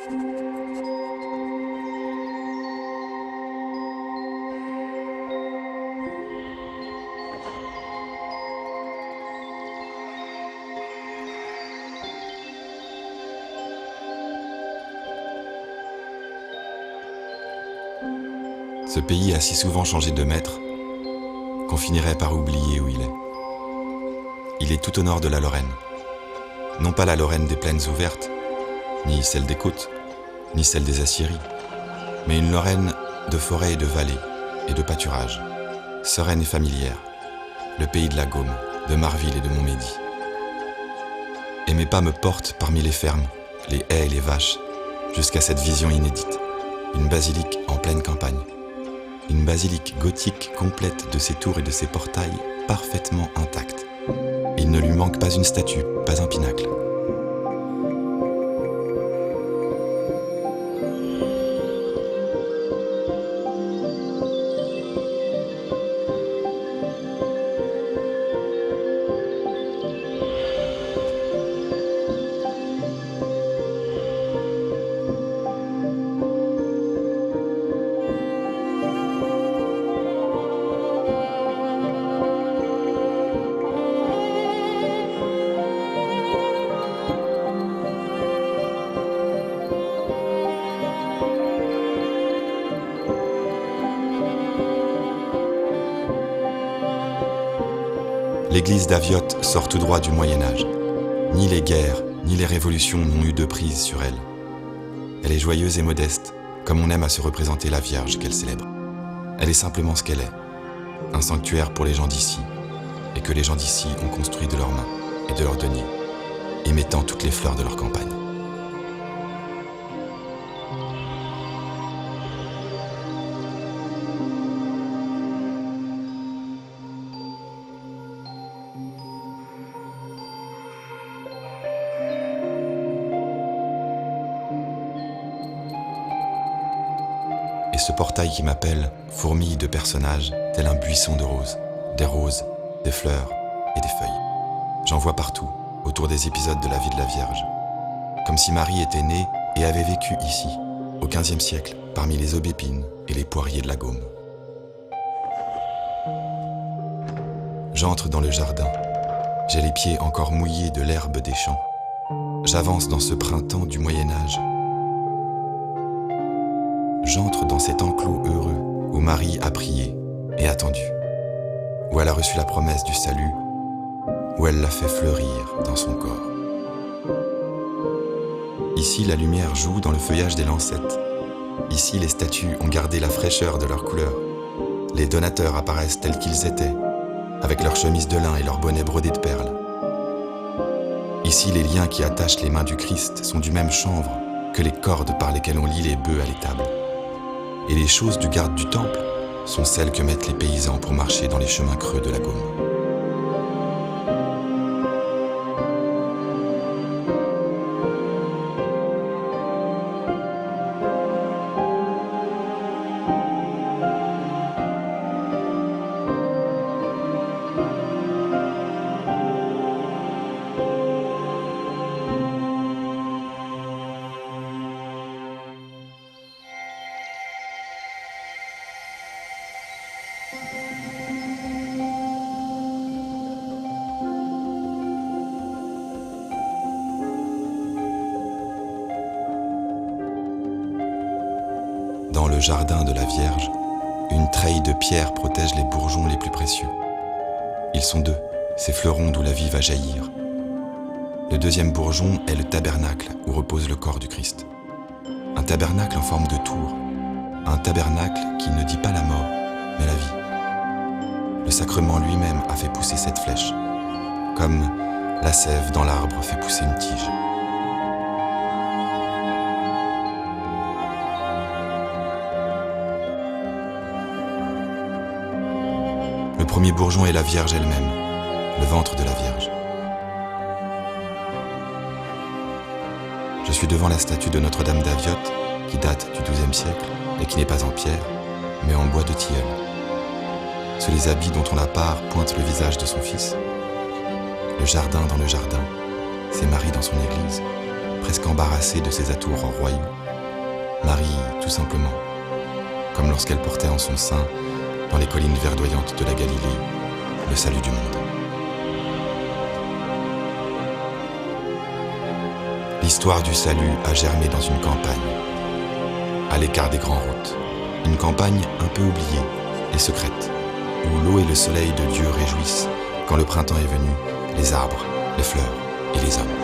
Ce pays a si souvent changé de maître qu'on finirait par oublier où il est. Il est tout au nord de la Lorraine. Non pas la Lorraine des plaines ouvertes, ni celle des côtes, ni celle des aciéries, mais une Lorraine de forêts et de vallées et de pâturages, sereine et familière, le pays de la Gaume, de Marville et de Montmédy. Et mes pas me portent parmi les fermes, les haies et les vaches, jusqu'à cette vision inédite, une basilique en pleine campagne. Une basilique gothique complète de ses tours et de ses portails parfaitement intacte. Il ne lui manque pas une statue, pas un pinacle. L'église d'Aviotte sort tout droit du Moyen-Âge. Ni les guerres, ni les révolutions n'ont eu de prise sur elle. Elle est joyeuse et modeste, comme on aime à se représenter la Vierge qu'elle célèbre. Elle est simplement ce qu'elle est, un sanctuaire pour les gens d'ici, et que les gens d'ici ont construit de leurs mains et de leurs deniers, émettant toutes les fleurs de leur campagne. Ce portail qui m'appelle fourmille de personnages, tel un buisson de roses, des fleurs et des feuilles. J'en vois partout, autour des épisodes de la vie de la Vierge. Comme si Marie était née et avait vécu ici, au XVe siècle, parmi les aubépines et les poiriers de la Gaume. J'entre dans le jardin. J'ai les pieds encore mouillés de l'herbe des champs. J'avance dans ce printemps du Moyen-Âge. J'entre dans cet enclos heureux où Marie a prié et attendu, où elle a reçu la promesse du salut, où elle l'a fait fleurir dans son corps. Ici, la lumière joue dans le feuillage des lancettes. Ici, les statues ont gardé la fraîcheur de leur couleur. Les donateurs apparaissent tels qu'ils étaient, avec leurs chemises de lin et leurs bonnets brodés de perles. Ici, les liens qui attachent les mains du Christ sont du même chanvre que les cordes par lesquelles on lie les bœufs à l'étable. Et les choses du garde du temple sont celles que mettent les paysans pour marcher dans les chemins creux de la Gaume. Dans le jardin de la Vierge, une treille de pierre protège les bourgeons les plus précieux. Ils sont deux, ces fleurons d'où la vie va jaillir. Le deuxième bourgeon est le tabernacle où repose le corps du Christ. Un tabernacle en forme de tour, un tabernacle qui ne dit pas la mort, mais la vie. Le sacrement lui-même a fait pousser cette flèche, comme la sève dans l'arbre fait pousser une tige. Le premier bourgeon est la Vierge elle-même, le ventre de la Vierge. Je suis devant la statue de Notre-Dame d'Aviotte, qui date du XIIe siècle et qui n'est pas en pierre, mais en bois de tilleul. Sous les habits dont on la pare pointe le visage de son fils. Le jardin dans le jardin, c'est Marie dans son église. presque embarrassée de ses atours royaux. Marie, tout simplement, comme lorsqu'elle portait en son sein, dans les collines verdoyantes de la Galilée, le salut du monde. L'histoire du salut a germé dans une campagne, à l'écart des grandes routes, une campagne un peu oubliée et secrète, où l'eau et le soleil de Dieu réjouissent, quand le printemps est venu, les arbres, les fleurs et les hommes.